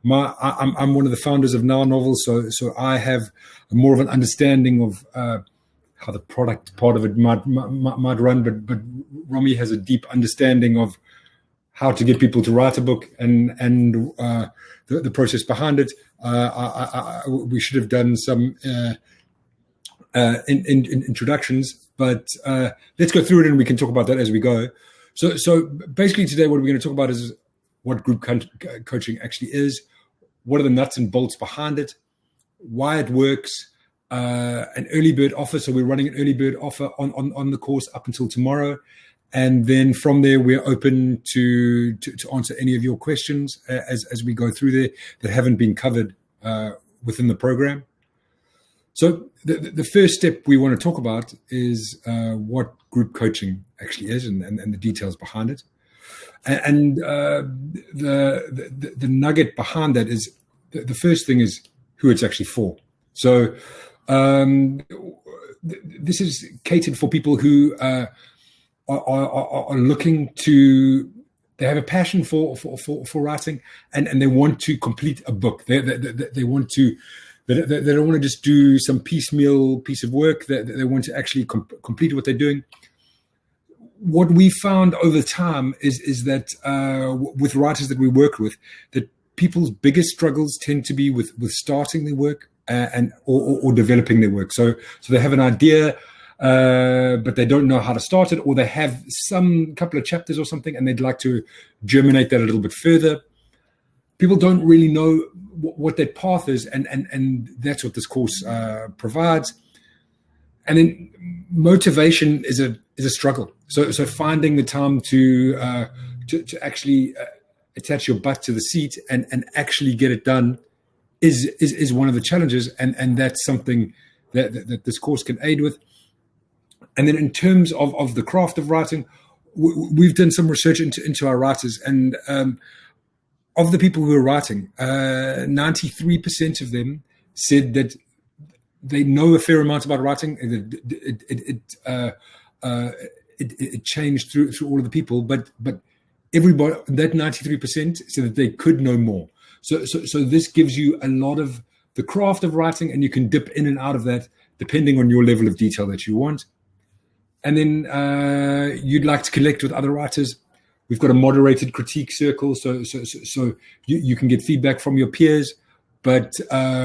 I'm one of the founders of Now Novels, so I have more of an understanding of how the product part of it might run, but Romy has a deep understanding of how to get people to write a book and the process behind it. We should have done some introductions, but let's go through it and we can talk about that as we go. So basically today what we're going to talk about is what group coaching actually is, what are the nuts and bolts behind it, why it works, an early bird offer. So we're running an early bird offer on the course up until tomorrow. And then from there, we're open to answer any of your questions as we go through there that haven't been covered within the program. So the first step we want to talk about is what group coaching actually is and the details behind it. And the nugget behind that is the first thing is who it's actually for. So this is catered for people who are looking to, they have a passion for writing and they want to complete a book. They want to, they don't want to just do some piecemeal piece of work. They want to actually complete what they're doing. What we found over time is that with writers that we work with, that people's biggest struggles tend to be with starting their work or developing their work. So they have an idea, but they don't know how to start it, or they have some couple of chapters or something, and they'd like to germinate that a little bit further. People don't really know what that path is, and that's what this course provides. And then motivation is a struggle. So finding the time to actually attach your butt to the seat and actually get it done is one of the challenges, and that's something that this course can aid with. And then in terms of the craft of writing, we've done some research into our writers, and of the people who are writing, 93% of them said that they know a fair amount about writing. It changed through all of the people, but everybody, that 93% said that they could know more. So this gives you a lot of the craft of writing, and you can dip in and out of that depending on your level of detail that you want. And then you'd like to connect with other writers. We've got a moderated critique circle, so you can get feedback from your peers. But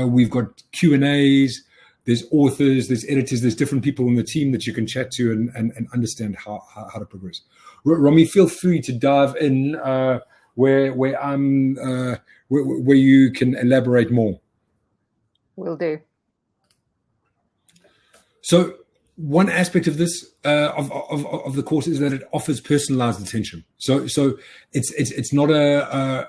we've got Q&As. There's authors, there's editors, there's different people in the team that you can chat to and understand how to progress. Romy, feel free to dive in where you can elaborate more. Will do. So one aspect of this of the course is that it offers personalized attention. So it's not a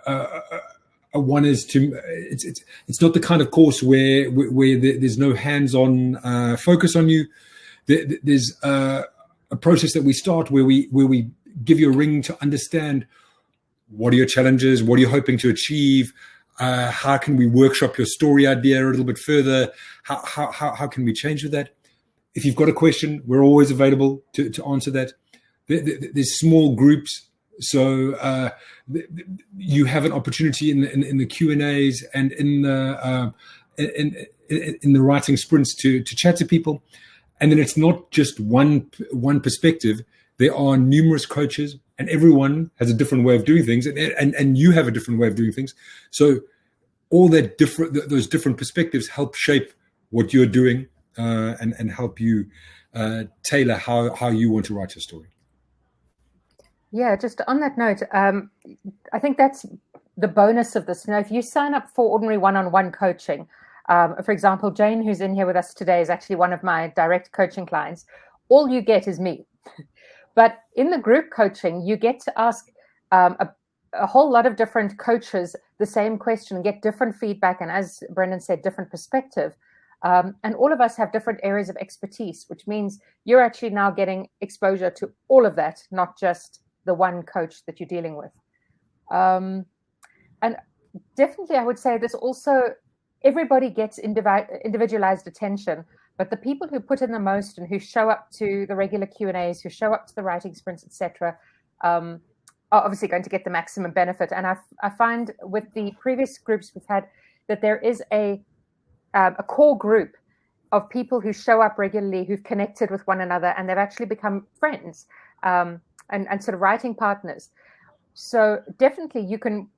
one is to, it's not the kind of course where there's no hands-on focus on you. There's a process that we start where we give you a ring to understand what are your challenges, what are you hoping to achieve, how can we workshop your story idea a little bit further, how can we change with that. If you've got a question, we're always available to answer that. There's small groups. So you have an opportunity in the Q&As and in the writing sprints to chat to people, and then it's not just one perspective. There are numerous coaches, and everyone has a different way of doing things, and you have a different way of doing things. So all that those different perspectives help shape what you're doing and help you tailor how you want to write your story. Yeah, just on that note, I think that's the bonus of this. If you sign up for ordinary one-on-one coaching, for example, Jane, who's in here with us today, is actually one of my direct coaching clients. All you get is me. But in the group coaching, you get to ask a whole lot of different coaches the same question and get different feedback. And as Brendan said, different perspective. And all of us have different areas of expertise, which means you're actually now getting exposure to all of that, not just the one coach that you're dealing with. And definitely, I would say this also, everybody gets individualized attention, but the people who put in the most and who show up to the regular Q&As, who show up to the writing sprints, etc., are are obviously going to get the maximum benefit. And I find with the previous groups we've had that there is a core group of people who show up regularly, who've connected with one another, and they've actually become friends and sort of writing partners. So definitely you can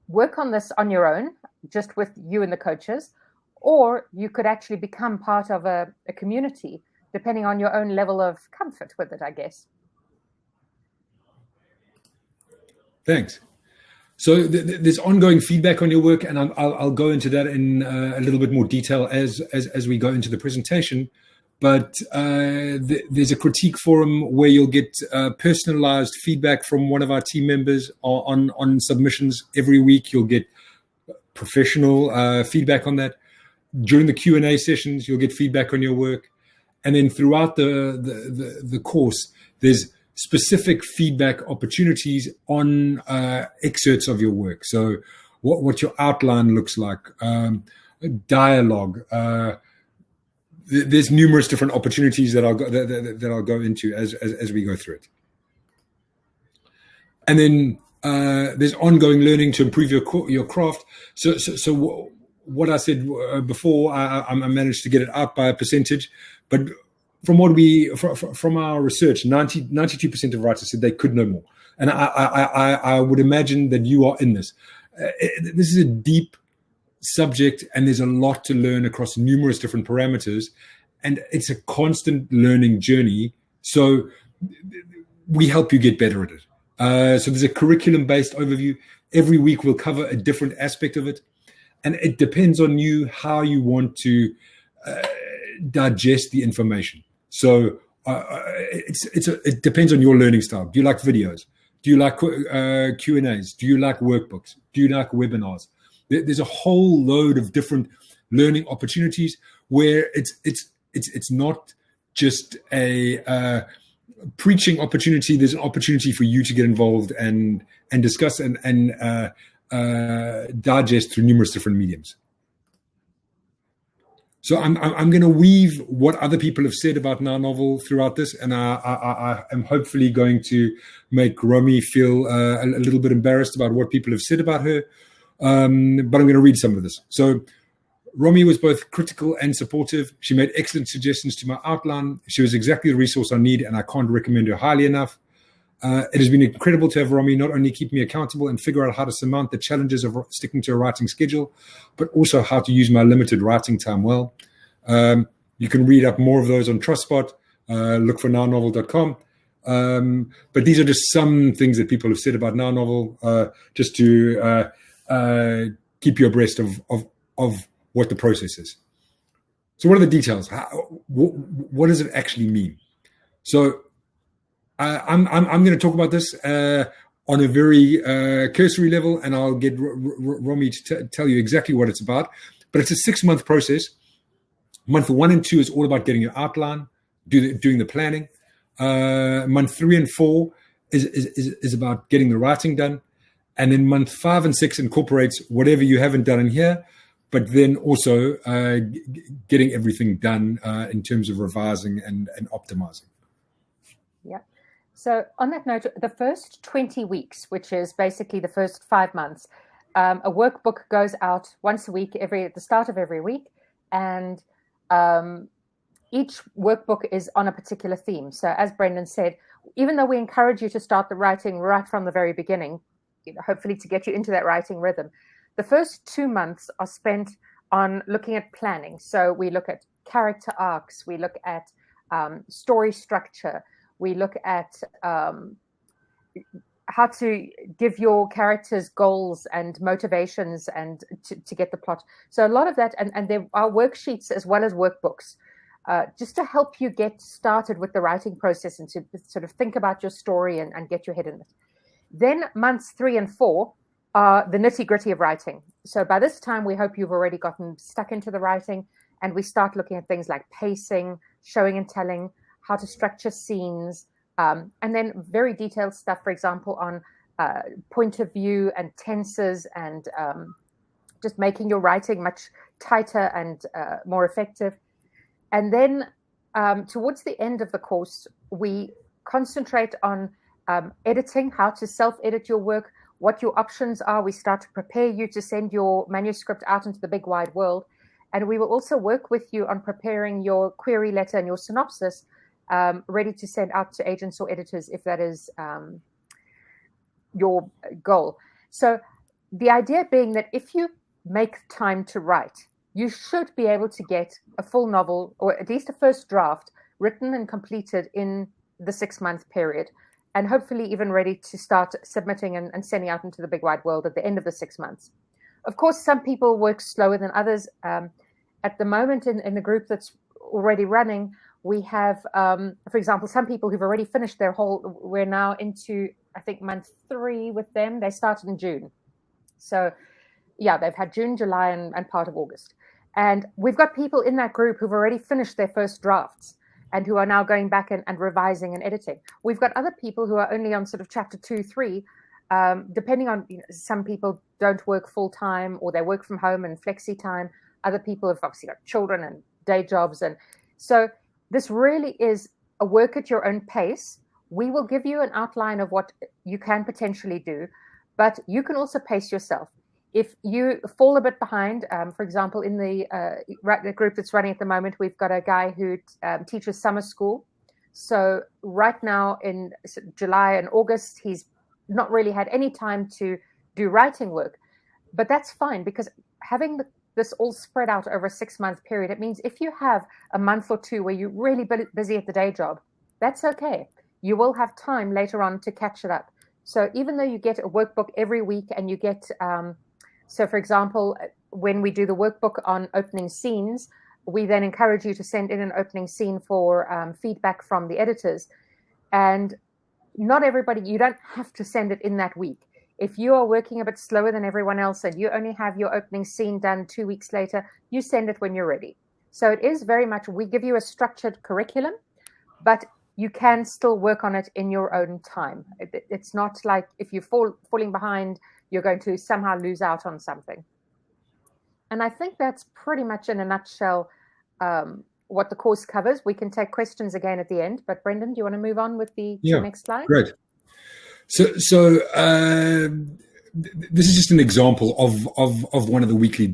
work on this on your own, just with you and the coaches, or you could actually become part of a community, depending on your own level of comfort with it, I guess. Thanks. So there's ongoing feedback on your work, and I'll go into that in a little bit more detail as we go into the presentation. But there's a critique forum where you'll get personalized feedback from one of our team members on submissions every week. You'll get professional feedback on that. During the Q&A sessions, you'll get feedback on your work. And then throughout the course, there's specific feedback opportunities on excerpts of your work. So what your outline looks like, dialogue. There's numerous different opportunities that I'll go into as we go through it. And then there's ongoing learning to improve your craft. So what I said before, I managed to get it out by a percentage, but from our research, 92% of writers said they could know more, and I would imagine that you are in this. This is a deep subject, and there's a lot to learn across numerous different parameters, and it's a constant learning journey. So we help you get better at it. So there's a curriculum-based overview. Every week we'll cover a different aspect of it, and it depends on you how you want to digest the information. So it depends on your learning style. Do you like videos? Do you like Q&As? Do you like workbooks? Do you like webinars? There's a whole load of different learning opportunities where it's not just a preaching opportunity. There's an opportunity for you to get involved and discuss and digest through numerous different mediums. So I'm going to weave what other people have said about Now Novel throughout this, and I am hopefully going to make Romy feel a little bit embarrassed about what people have said about her. But I'm going to read some of this. So Romy was both critical and supportive. She made excellent suggestions to my outline. She was exactly the resource I need, and I can't recommend her highly enough. It has been incredible to have Romy not only keep me accountable and figure out how to surmount the challenges of sticking to a writing schedule, but also how to use my limited writing time well. You can read up more of those on TrustSpot. Look for nownovel.com. But these are just some things that people have said about Now Novel, just to keep you abreast of what the process is. So what are the details? What does it actually mean? So I'm going to talk about this on a very cursory level, and I'll get Romy to tell you exactly what it's about. But it's a 6-month process. Month 1 and 2 is all about getting your outline, doing the planning. Month 3 and 4 is about getting the writing done. And then month 5 and 6 incorporates whatever you haven't done in here, but then also getting everything done in terms of revising and optimizing. Yeah. So on that note, the first 20 weeks, which is basically the first 5 months, a workbook goes out once a week, at the start of every week. And each workbook is on a particular theme. So as Brendan said, even though we encourage you to start the writing right from the very beginning, hopefully to get you into that writing rhythm, the first 2 months are spent on looking at planning. So we look at character arcs, we look at story structure, we look at how to give your characters goals and motivations and to get the plot. So a lot of that, and there are worksheets as well as workbooks, just to help you get started with the writing process and to sort of think about your story and get your head in it. Then months 3 and 4 are the nitty-gritty of writing. So by this time, we hope you've already gotten stuck into the writing, and we start looking at things like pacing, showing and telling, how to structure scenes, and then very detailed stuff, for example, on point of view and tenses and just making your writing much tighter and more effective. And then towards the end of the course, we concentrate on editing, how to self-edit your work, what your options are. We start to prepare you to send your manuscript out into the big wide world. And we will also work with you on preparing your query letter and your synopsis, ready to send out to agents or editors if that is your goal. So the idea being that if you make time to write, you should be able to get a full novel, or at least a first draft, written and completed in the 6-month period, and hopefully even ready to start submitting and sending out into the big wide world at the end of the 6 months. Of course, some people work slower than others. At the moment in the group that's already running, we have, for example, some people who've already finished their whole, we're now into, I think, month 3 with them. They started in June. So yeah, they've had June, July, and part of August. And we've got people in that group who've already finished their first drafts and who are now going back and revising and editing. We've got other people who are only on sort of chapter 2, 3, depending on, some people don't work full time or they work from home and flexi time. Other people have obviously got children and day jobs. And so this really is a work at your own pace. We will give you an outline of what you can potentially do, but you can also pace yourself. If you fall a bit behind, for example, in the group that's running at the moment, we've got a guy who teaches summer school. So right now in July and August, he's not really had any time to do writing work. But that's fine, because having this all spread out over a 6-month period, it means if you have a month or 2 where you're really busy at the day job, that's okay. You will have time later on to catch it up. So even though you get a workbook every week and you get... So, for example, when we do the workbook on opening scenes, we then encourage you to send in an opening scene for feedback from the editors. And not everybody, you don't have to send it in that week. If you are working a bit slower than everyone else and you only have your opening scene done 2 weeks later, you send it when you're ready. So it is very much, we give you a structured curriculum, but you can still work on it in your own time. It's not like if you're falling behind, you're going to somehow lose out on something. And I think that's pretty much in a nutshell what the course covers. We can take questions again at the end, but Brendan, do you want to move on with the next slide? Great. So this is just an example of one of the weekly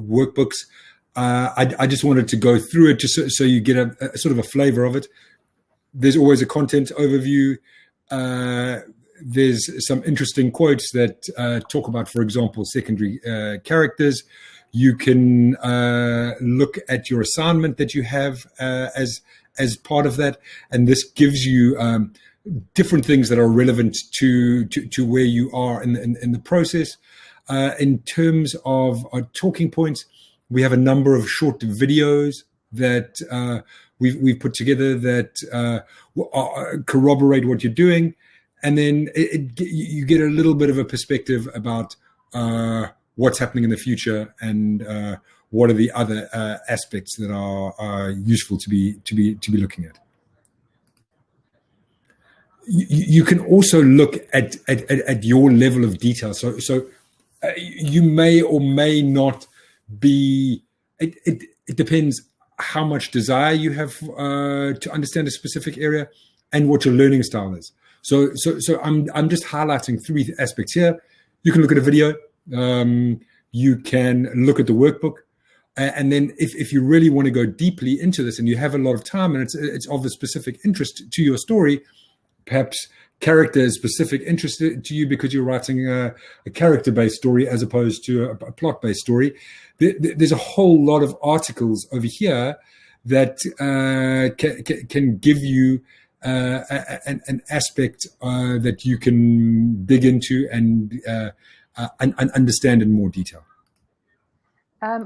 workbooks. I just wanted to go through it just so you get a sort of a flavor of it. There's always a content overview. There's some interesting quotes that talk about, for example, secondary characters. You can look at your assignment that you have as part of that, and this gives you different things that are relevant to where you are in the process. In terms of our talking points, we have a number of short videos that we've put together that corroborate what you're doing. And then you get a little bit of a perspective about what's happening in the future and what are the other aspects that are useful to be looking at. You can also look at your level of detail. So you may or may not be. It depends how much desire you have to understand a specific area and what your learning style is. So I'm just highlighting 3 aspects here. You can look at a video. You can look at the workbook. And then if you really want to go deeply into this and you have a lot of time and it's of a specific interest to your story, perhaps character is specific interest to you because you're writing a character-based story as opposed to a plot-based story, there's a whole lot of articles over here that can give you an aspect that you can dig into and understand in more detail.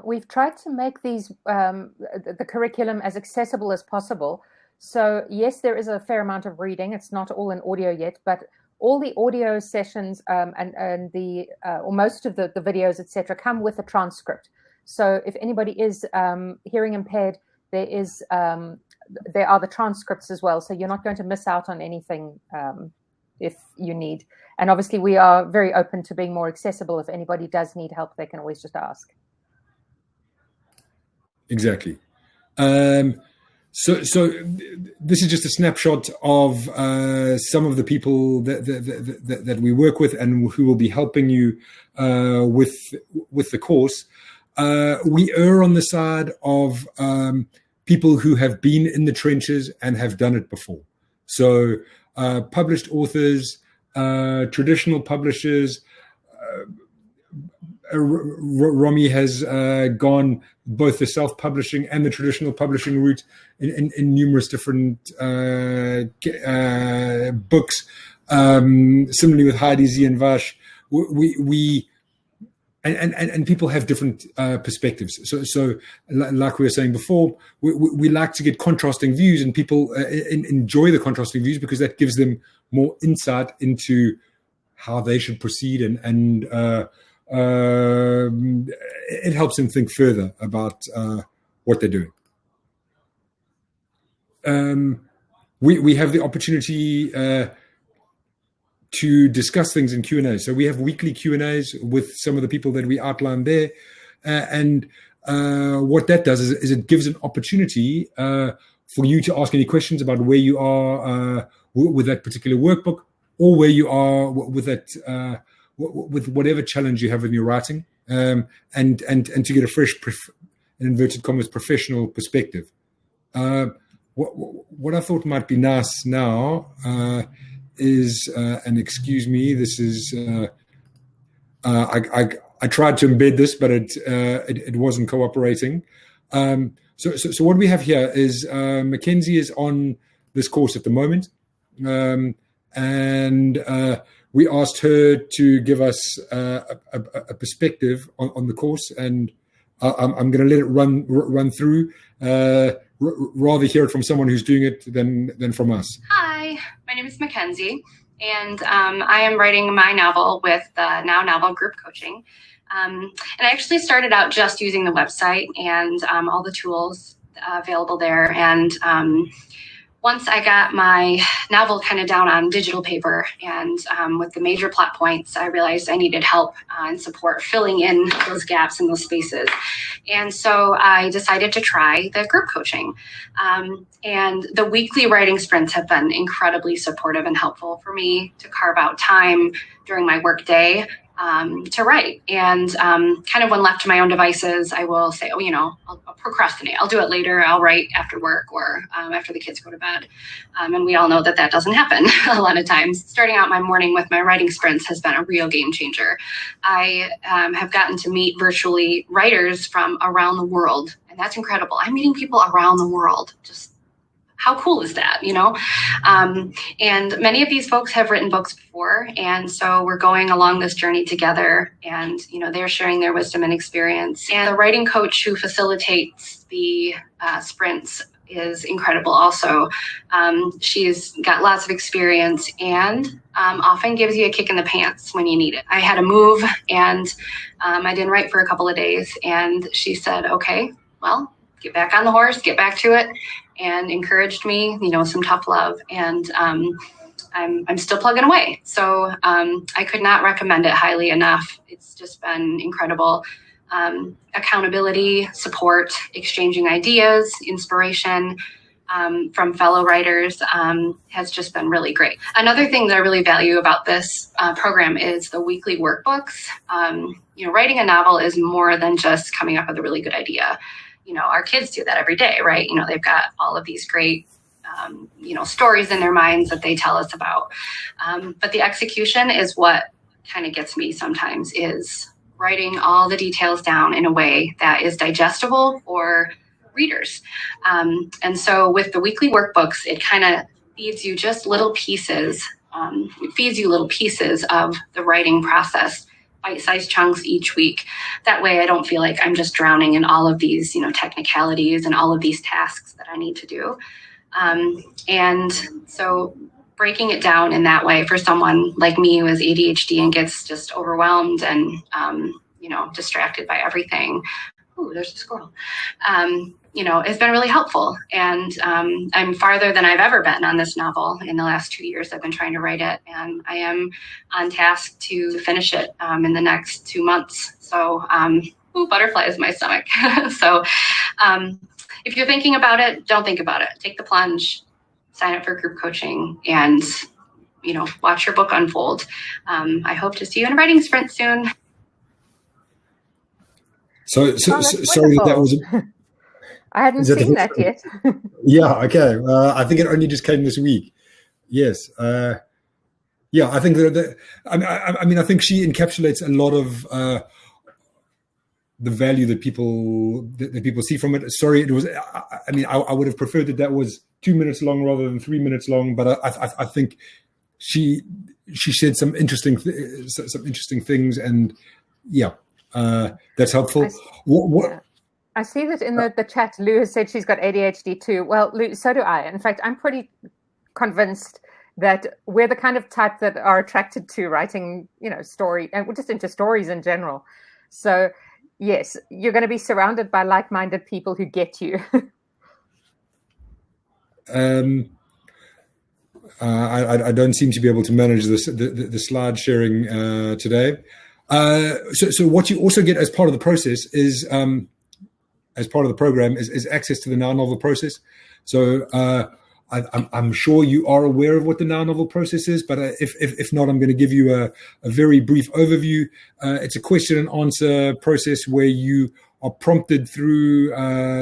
We've tried to make these the curriculum as accessible as possible. So yes, there is a fair amount of reading. It's not all in audio yet, but all the audio sessions and the or most of the videos, etc., come with a transcript. So if anybody is hearing impaired, there are the transcripts as well. So you're not going to miss out on anything if you need. And obviously, we are very open to being more accessible. If anybody does need help, they can always just ask. Exactly. So this is just a snapshot of some of the people that we work with and who will be helping you with the course. We err on the side of people who have been in the trenches and have done it before. So published authors, traditional publishers. Romy has gone both the self-publishing and the traditional publishing route in numerous different books. Similarly with Heidi Z and Vash, and people have different perspectives. So like we were saying before, we like to get contrasting views, and people enjoy the contrasting views because that gives them more insight into how they should proceed, and it helps them think further about what they're doing. We have the opportunity to discuss things in Q&As. So we have weekly Q&As with some of the people that we outlined there. And what that does is it gives an opportunity for you to ask any questions about where you are with that particular workbook, or where you are with that with whatever challenge you have in your writing, and to get a fresh, in inverted commas, professional perspective. What I thought might be nice now is, and excuse me, this is I tried to embed this, but it wasn't cooperating. So what we have here is Mackenzie is on this course at the moment, and we asked her to give us a perspective on the course, and I'm going to let it run through. Rather hear it from someone who's doing it than from us. Hi, my name is Mackenzie, and I am writing my novel with the Now Novel Group Coaching. And I actually started out just using the website and all the tools available there. And once I got my novel kind of down on digital paper and with the major plot points, I realized I needed help and support filling in those gaps and those spaces. And so I decided to try the group coaching. And the weekly writing sprints have been incredibly supportive and helpful for me to carve out time during my work day to write. And kind of when left to my own devices, I will say, I'll procrastinate. I'll do it later. I'll write after work or after the kids go to bed. And we all know that doesn't happen a lot of times. Starting out my morning with my writing sprints has been a real game changer. I have gotten to meet virtually writers from around the world, and that's incredible. I'm meeting people around the world. Just how cool is that, And many of these folks have written books before. And so we're going along this journey together, and, they're sharing their wisdom and experience. And the writing coach who facilitates the sprints is incredible also. She's got lots of experience and often gives you a kick in the pants when you need it. I had a move and I didn't write for a couple of days, and she said, okay, well, get back on the horse, get back to it, and encouraged me, some tough love. And I'm still plugging away. So I could not recommend it highly enough. It's just been incredible. Accountability, support, exchanging ideas, inspiration from fellow writers has just been really great. Another thing that I really value about this program is the weekly workbooks. Writing a novel is more than just coming up with a really good idea. Our kids do that every day, right? They've got all of these great, stories in their minds that they tell us about. But the execution is what kind of gets me sometimes, is writing all the details down in a way that is digestible for readers. And so with the weekly workbooks, it kind of feeds you just little pieces. It feeds you little pieces of the writing process, bite-sized chunks each week. That way I don't feel like I'm just drowning in all of these, technicalities and all of these tasks that I need to do. And so breaking it down in that way for someone like me who has ADHD and gets just overwhelmed and, distracted by everything. Ooh, there's a squirrel. It's been really helpful. And I'm farther than I've ever been on this novel in the last 2 years. I've been trying to write it, and I am on task to finish it in the next 2 months. So, butterflies in my stomach. So if you're thinking about it, don't think about it. Take the plunge, sign up for group coaching, and watch your book unfold. I hope to see you in a writing sprint soon. So sorry, that was. I hadn't seen that yet. Yeah. Okay. I think it only just came this week. Yes. Yeah. I think I think she encapsulates a lot of the value that people see from it. Sorry, it was. I would have preferred that was 2 minutes long rather than 3 minutes long. But I think she said some interesting things, and yeah, that's helpful. I see that in the chat, Lou has said she's got ADHD too. Well, Lou, so do I. In fact, I'm pretty convinced that we're the kind of type that are attracted to writing, story, and we're just into stories in general. So yes, you're going to be surrounded by like-minded people who get you. I don't seem to be able to manage the slide sharing today. So what you also get as part of the process is, as part of the program, is access to the Now Novel process. So I'm sure you are aware of what the Now Novel process is, but if not, I'm going to give you a very brief overview. It's a question and answer process where you are prompted through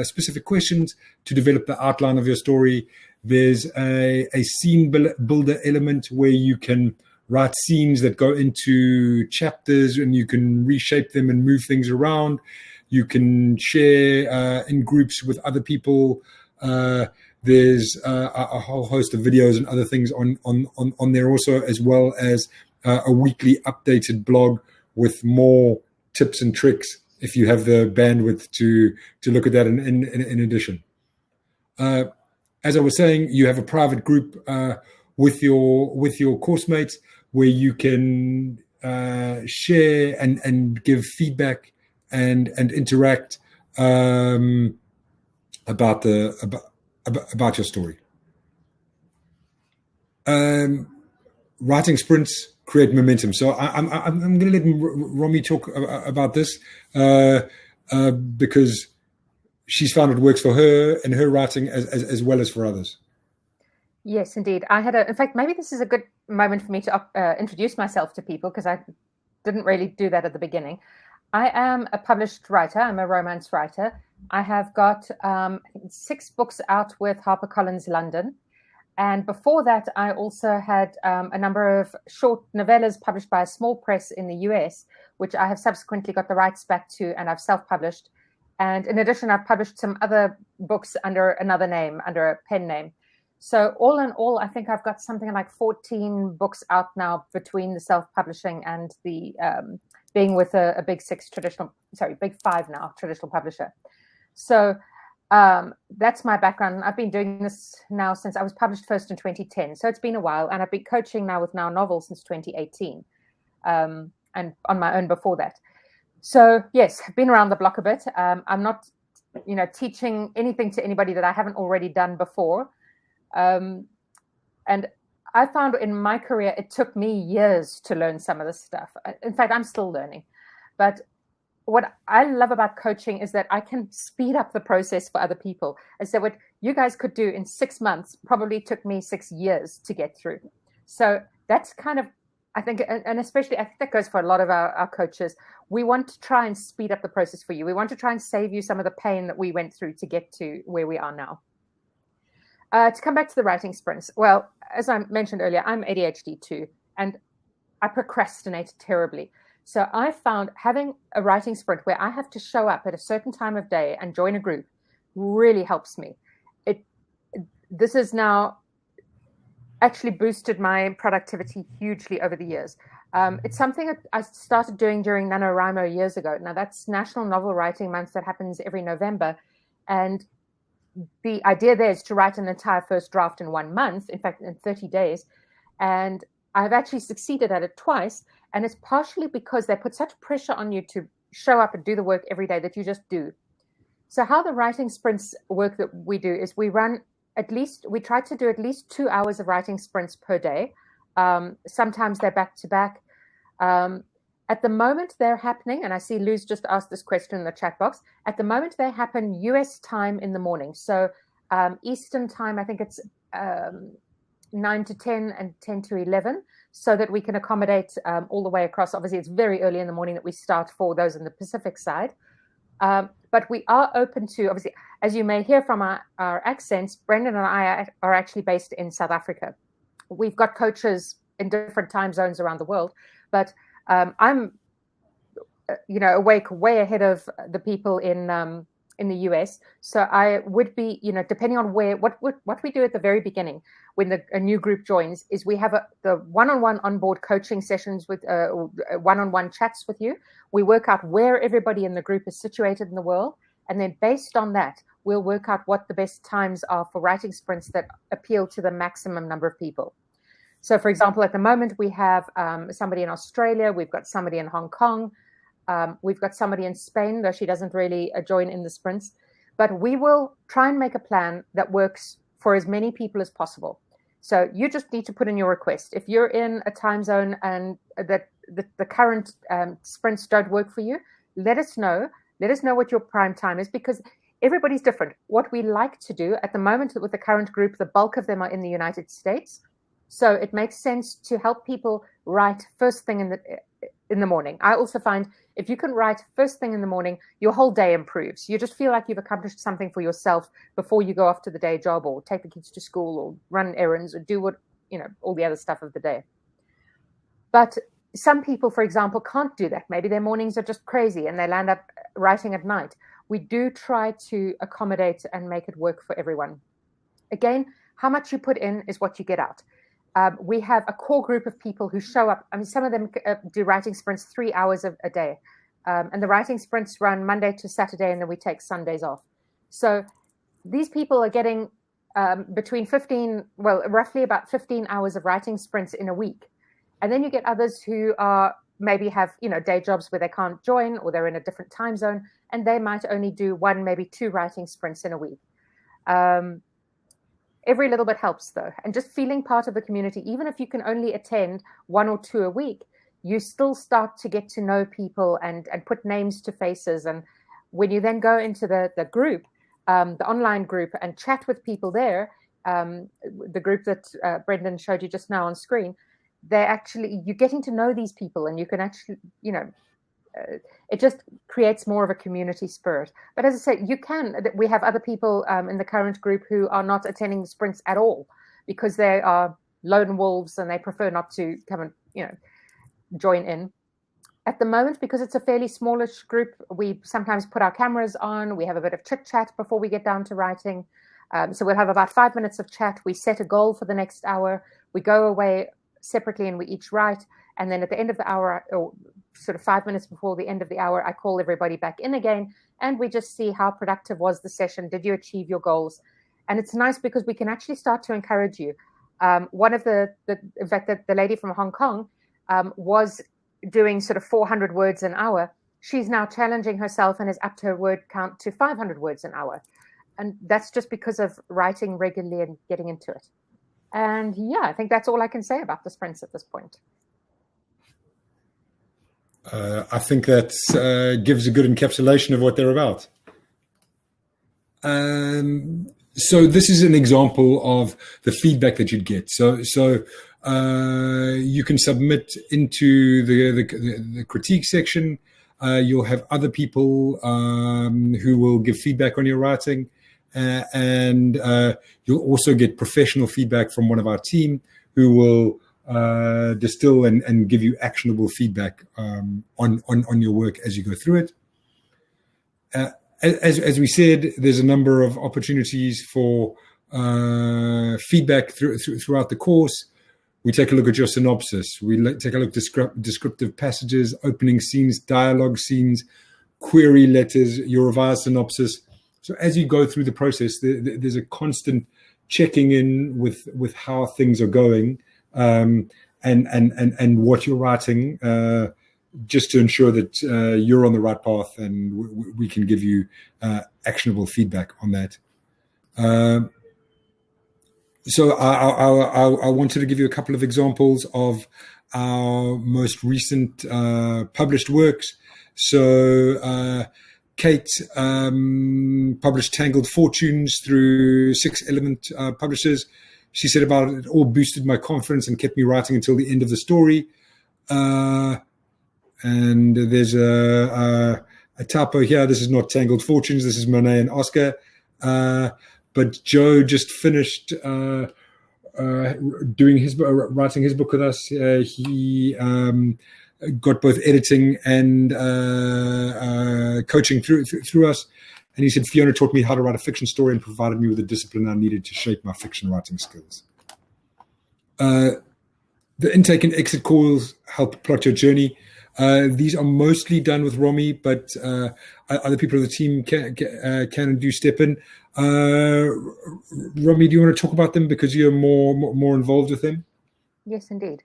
specific questions to develop the outline of your story. There's a scene builder element where you can write scenes that go into chapters, and you can reshape them and move things around. You can share in groups with other people. There's a whole host of videos and other things on there also, as well as a weekly updated blog with more tips and tricks if you have the bandwidth to look at that in addition. As I was saying, you have a private group with your course mates where you can share and give feedback and interact about your story. Writing sprints create momentum. So I'm going to let Romy talk about this because she's found it works for her and her writing as well as for others. Yes, indeed. In fact, maybe this is a good moment for me to introduce myself to people, because I didn't really do that at the beginning. I am a published writer. I'm a romance writer. I have got 6 books out with HarperCollins London. And before that, I also had a number of short novellas published by a small press in the US, which I have subsequently got the rights back to, and I've self-published. And in addition, I've published some other books under another name, under a pen name. So all in all, I think I've got something like 14 books out now between the self-publishing and the being with a big 5 now traditional publisher. So that's my background. I've been doing this now since I was published first in 2010. So it's been a while, and I've been coaching now with Now Novel since 2018, and on my own before that. So yes, I've been around the block a bit. I'm not, teaching anything to anybody that I haven't already done before. And I found in my career, it took me years to learn some of this stuff. In fact, I'm still learning. But what I love about coaching is that I can speed up the process for other people. And so what you guys could do in 6 months probably took me 6 years to get through. So that's kind of, I think, and especially I think that goes for a lot of our coaches. We want to try and speed up the process for you. We want to try and save you some of the pain that we went through to get to where we are now. To come back to the writing sprints, well, as I mentioned earlier, I'm ADHD too, and I procrastinate terribly. So I found having a writing sprint where I have to show up at a certain time of day and join a group really helps me. This has now actually boosted my productivity hugely over the years. It's something that I started doing during NaNoWriMo years ago. Now, that's National Novel Writing Month that happens every November. And the idea there is to write an entire first draft in 1 month, in fact, in 30 days. And I've actually succeeded at it twice. And it's partially because they put such pressure on you to show up and do the work every day that you just do. So how the writing sprints work that we do is we try to do at least 2 hours of writing sprints per day. Sometimes they're back to back. At the moment they're happening, and I see Lou's just asked this question in the chat box. At the moment they happen US time in the morning. So Eastern time, I think it's 9 to 10 and 10 to 11, so that we can accommodate all the way across. Obviously, it's very early in the morning that we start for those in the Pacific side. But we are open to, obviously, as you may hear from our accents, Brendan and I are actually based in South Africa. We've got coaches in different time zones around the world, but I'm, awake way ahead of the people in the US. So I would be, depending on what we do at the very beginning when a new group joins is we have the one-on-one onboard coaching sessions with one-on-one chats with you. We work out where everybody in the group is situated in the world. And then based on that, we'll work out what the best times are for writing sprints that appeal to the maximum number of people. So for example, at the moment, we have somebody in Australia, we've got somebody in Hong Kong, we've got somebody in Spain, though she doesn't really join in the sprints. But we will try and make a plan that works for as many people as possible. So you just need to put in your request. If you're in a time zone and that the current sprints don't work for you, let us know. Let us know what your prime time is, because everybody's different. What we like to do at the moment with the current group, the bulk of them are in the United States. So it makes sense to help people write first thing in the morning. I also find if you can write first thing in the morning, your whole day improves. You just feel like you've accomplished something for yourself before you go off to the day job or take the kids to school or run errands or do all the other stuff of the day. But some people, for example, can't do that. Maybe their mornings are just crazy and they land up writing at night. We do try to accommodate and make it work for everyone. Again, how much you put in is what you get out. We have a core group of people who show up. I mean, some of them do writing sprints 3 hours a day. And the writing sprints run Monday to Saturday, and then we take Sundays off. So these people are getting roughly about 15 hours of writing sprints in a week. And then you get others who maybe have, day jobs where they can't join or they're in a different time zone, and they might only do 1, maybe 2 writing sprints in a week. Every little bit helps, though. And just feeling part of the community, even if you can only attend 1 or 2 a week, you still start to get to know people and put names to faces. And when you then go into the group, the online group, and chat with people there, the group that Brendan showed you just now on screen, you're getting to know these people, and you can actually, it just creates more of a community spirit. But as I said, we have other people in the current group who are not attending the sprints at all because they are lone wolves and they prefer not to come and, join in. At the moment, because it's a fairly smallish group, we sometimes put our cameras on. We have a bit of chit chat before we get down to writing. So we'll have about 5 minutes of chat. We set a goal for the next hour. We go away separately and we each write. And then at the end of the hour, or sort of 5 minutes before the end of the hour, I call everybody back in again. And we just see how productive was the session. Did you achieve your goals? And it's nice because we can actually start to encourage you. One of in fact, the lady from Hong Kong was doing sort of 400 words an hour. She's now challenging herself and is up to her word count to 500 words an hour. And that's just because of writing regularly and getting into it. And yeah, I think that's all I can say about the sprints at this point. I think that gives a good encapsulation of what they're about. So this is an example of the feedback that you'd get. So you can submit into the critique section. You'll have other people who will give feedback on your writing. And you'll also get professional feedback from one of our team who will distill and give you actionable feedback on your work as you go through it. As we said, there's a number of opportunities for feedback throughout the course. We take a look at your synopsis. We take a look at descriptive passages, opening scenes, dialogue scenes, query letters, your revised synopsis. So as you go through the process, there's a constant checking in with how things are going and what you're writing, just to ensure that you're on the right path, and we can give you actionable feedback on that. So I wanted to give you a couple of examples of our most recent published works. So Kate published Tangled Fortunes through 6 Element publishers. She said about it all boosted my confidence and kept me writing until the end of the story. And there's a typo here. This is not Tangled Fortunes. This is Monet and Oscar. But Joe just finished writing his book with us. He got both editing and coaching through us. And he said, Fiona taught me how to write a fiction story and provided me with the discipline I needed to shape my fiction writing skills. The intake and exit calls help plot your journey. These are mostly done with Romy, but other people of the team can and do step in. Romy, do you want to talk about them because you're more involved with them? Yes, indeed.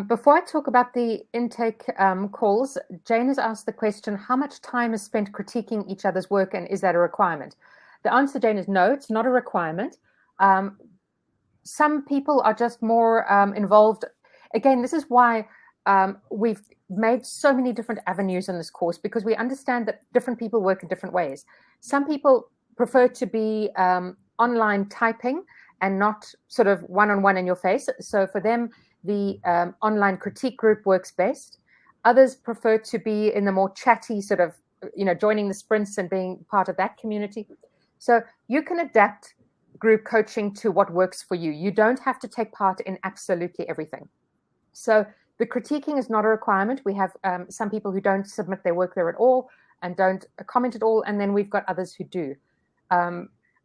Before I talk about the intake calls, Jane has asked the question, how much time is spent critiquing each other's work, and is that a requirement? The answer, Jane, is no, it's not a requirement. Some people are just more involved. Again, this is why we've made so many different avenues in this course, because we understand that different people work in different ways. Some people prefer to be online typing and not sort of one-on-one in your face. So for them, the online critique group works best. Others prefer to be in the more chatty sort of, joining the sprints and being part of that community. So you can adapt group coaching to what works for you. You don't have to take part in absolutely everything. So the critiquing is not a requirement. We have some people who don't submit their work there at all and don't comment at all. And then we've got others who do.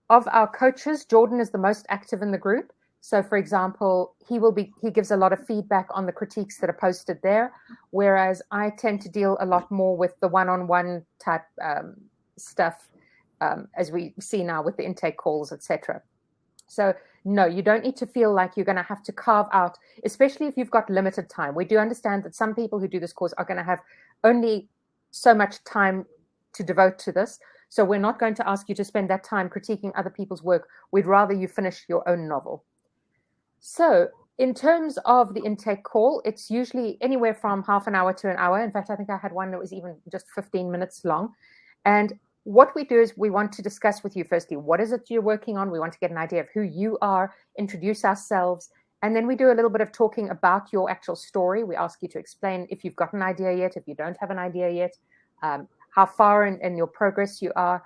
Of our coaches, Jordan is the most active in the group. So, for example, he gives a lot of feedback on the critiques that are posted there, whereas I tend to deal a lot more with the one-on-one type stuff, as we see now with the intake calls, etc. So, no, you don't need to feel like you're going to have to carve out, especially if you've got limited time. We do understand that some people who do this course are going to have only so much time to devote to this. So we're not going to ask you to spend that time critiquing other people's work. We'd rather you finish your own novel. So in terms of the intake call, it's usually anywhere from half an hour to an hour. In fact, I think I had one that was even just 15 minutes long. And what we do is we want to discuss with you, firstly, what is it you're working on? We want to get an idea of who you are, introduce ourselves, and then we do a little bit of talking about your actual story. We ask you to explain if you've got an idea yet, if you don't have an idea yet, how far in your progress you are.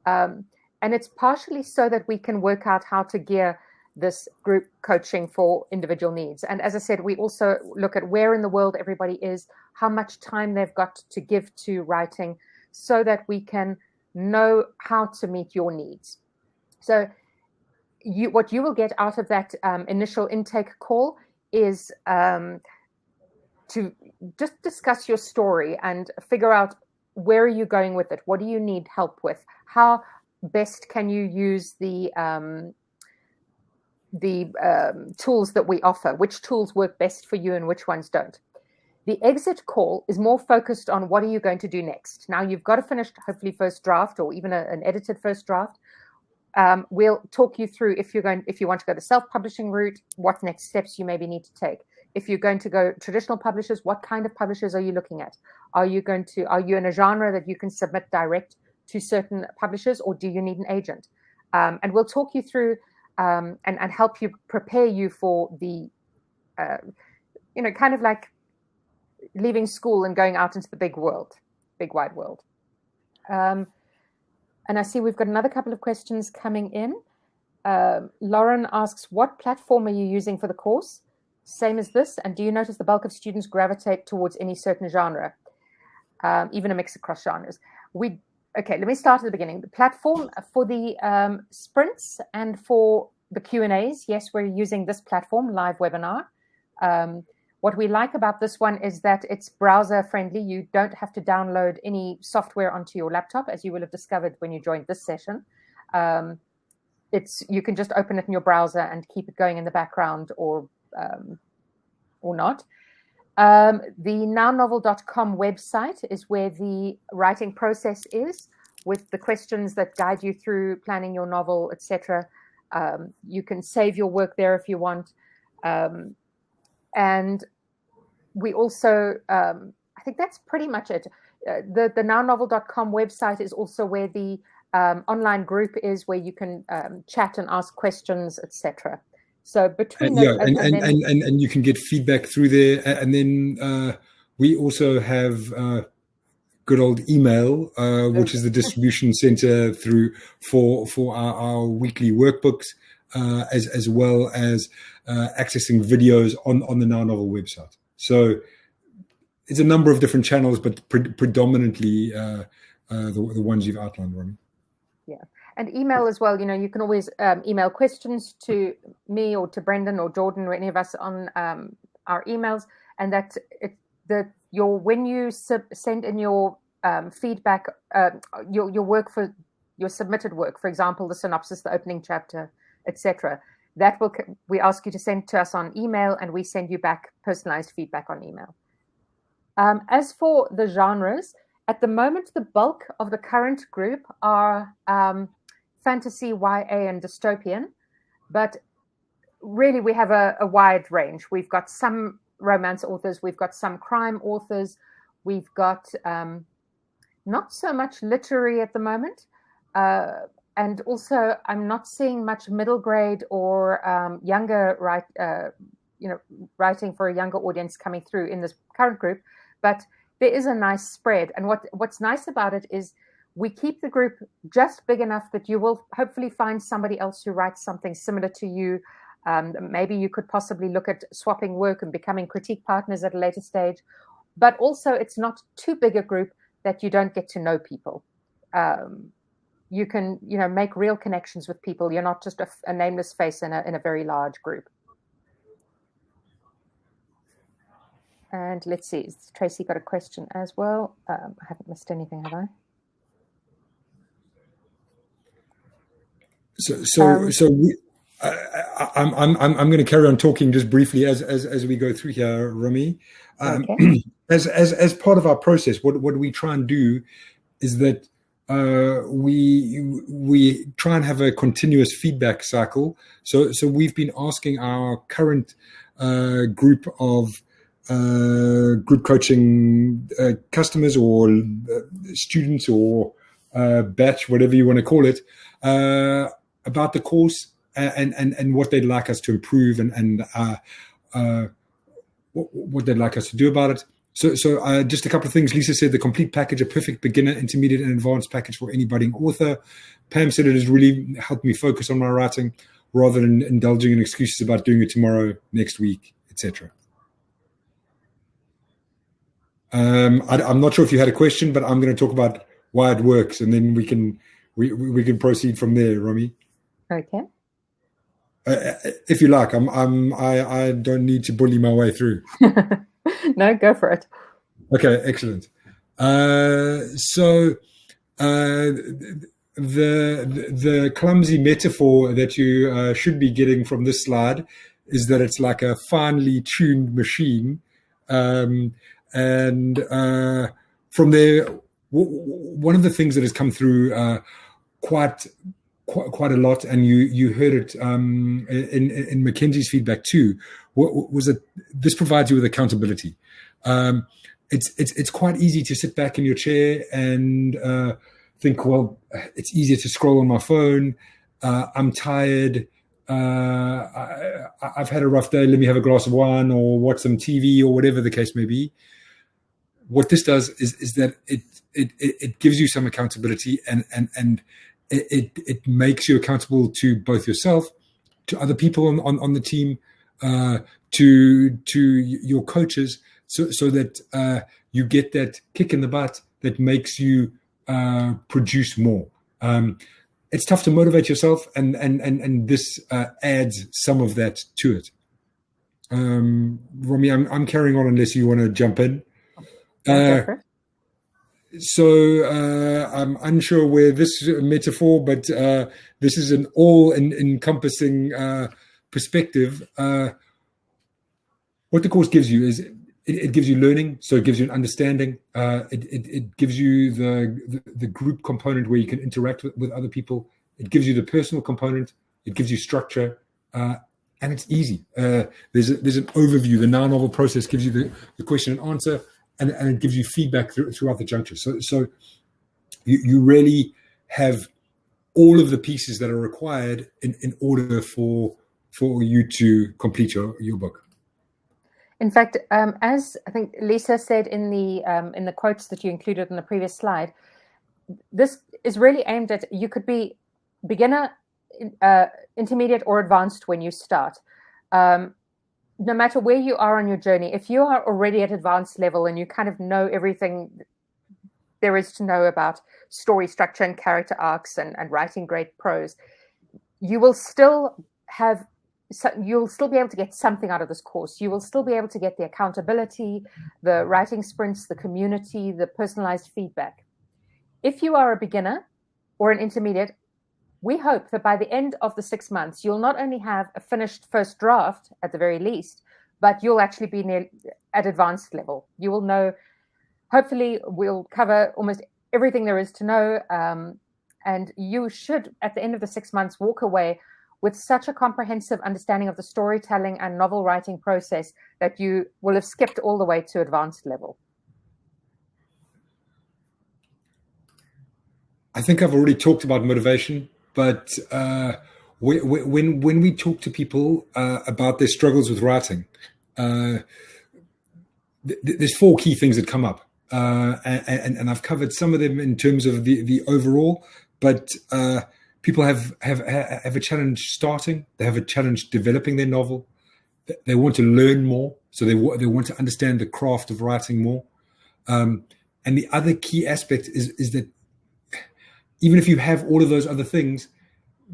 And it's partially so that we can work out how to gear this group coaching for individual needs. And as I said, we also look at where in the world everybody is, how much time they've got to give to writing, so that we can know how to meet your needs. So what you will get out of that initial intake call is to just discuss your story and figure out where are you going with it? What do you need help with? How best can you use the tools that we offer? Which tools work best for you and which ones don't? The exit call is more focused on what are you going to do next. Now you've got to finish hopefully first draft or even an edited first draft. We'll talk you through if you want to go the self-publishing route, what next steps you maybe need to take. If you're going to go traditional publishers, what kind of publishers are you looking at? Are you in a genre that you can submit direct to certain publishers, or do you need an agent? And we'll talk you through and help you prepare you for the, kind of like leaving school and going out into the big wide world. And I see we've got another couple of questions coming in. Lauren asks, what platform are you using for the course? Same as this. And do you notice the bulk of students gravitate towards any certain genre, even a mix across genres? Okay, let me start at the beginning. The platform for the sprints and for the Q&As, yes, we're using this platform, live webinar. What we like about this one is that it's browser friendly. You don't have to download any software onto your laptop, as you will have discovered when you joined this session. You can just open it in your browser and keep it going in the background or not. The nownovel.com website is where the writing process is, with the questions that guide you through planning your novel, etc. You can save your work there if you want. And we also, I think that's pretty much it. The nownovel.com website is also where the online group is, where you can chat and ask questions, etc. So between and you can get feedback through there, and then we also have good old email, which is the distribution center for our weekly workbooks, as well as accessing videos on the Now Novel website. So it's a number of different channels, but predominantly the ones you've outlined, Ronnie. Yeah, and email as well. You can always email questions to me or to Brendan or Jordan or any of us on our emails, and that when you send in your feedback, your work for your submitted work, for example, the synopsis, the opening chapter, etc., we ask you to send to us on email, and we send you back personalized feedback on email. As for the genres, at the moment, the bulk of the current group are fantasy, YA, and dystopian, but really we have a wide range. We've got some romance authors, we've got some crime authors, we've got not so much literary at the moment, and also I'm not seeing much middle grade or younger writing for a younger audience coming through in this current group, but there is a nice spread. And what's nice about it is we keep the group just big enough that you will hopefully find somebody else who writes something similar to you. Maybe you could possibly look at swapping work and becoming critique partners at a later stage. But also it's not too big a group that you don't get to know people. You can, make real connections with people. You're not just a nameless face in a very large group. And let's see, Tracy got a question as well. I haven't missed anything, have I? I'm going to carry on talking just briefly as we go through here, Romy. Okay. As part of our process, what we try and do is that we try and have a continuous feedback cycle. So we've been asking our current group of group coaching customers or students or batch, whatever you want to call it, about the course and what they'd like us to improve and what they'd like us to do about it. So just a couple of things. Lisa said the complete package, a perfect beginner, intermediate, and advanced package for any budding author. Pam said it has really helped me focus on my writing rather than indulging in excuses about doing it tomorrow, next week, etc. I'm not sure if you had a question, but I'm going to talk about why it works, and then we can proceed from there, Romy. Okay. If you like, I don't need to bully my way through. No, go for it. Okay, excellent. So the clumsy metaphor that you should be getting from this slide is that it's like a finely tuned machine, and from there, one of the things that has come through quite a lot, and you heard it in Mackenzie's feedback too, was that this provides you with accountability. It's quite easy to sit back in your chair and think, well, it's easier to scroll on my phone. I'm tired. I've had a rough day. Let me have a glass of wine or watch some TV or whatever the case may be. What this does is that it gives you some accountability and it makes you accountable to both yourself, to other people on the team, to your coaches, so that you get that kick in the butt that makes you produce more. It's tough to motivate yourself, and this adds some of that to it. Romy, I'm carrying on unless you want to jump in. So I'm unsure where this metaphor, but this is an all-encompassing perspective. What the course gives you is it gives you learning, so it gives you an understanding. It gives you the group component where you can interact with other people. It gives you the personal component. It gives you structure, and it's easy. There's an overview. The now novel process gives you the question and answer, and it gives you feedback throughout the juncture. So you really have all of the pieces that are required in order for you to complete your book. In fact, as I think Lisa said in the quotes that you included in the previous slide, this is really aimed at, you could be beginner, intermediate, or advanced when you start. No matter where you are on your journey, if you are already at advanced level and you kind of know everything there is to know about story structure and character arcs and writing great prose, you will still you'll still be able to get something out of this course. You will still be able to get the accountability, the writing sprints, the community, the personalized feedback. If you are a beginner or an intermediate, we hope that by the end of the 6 months, you'll not only have a finished first draft at the very least, but you'll actually be at advanced level. You will know, hopefully we'll cover almost everything there is to know. And you should, at the end of the 6 months, walk away with such a comprehensive understanding of the storytelling and novel writing process that you will have skipped all the way to advanced level. I think I've already talked about motivation, but when we talk to people about their struggles with writing, there's 4 key things that come up, and I've covered some of them in terms of the overall, but people have a challenge starting. They have a challenge developing their novel. They want to learn more, so they want to understand the craft of writing more. And the other key aspect is that even if you have all of those other things,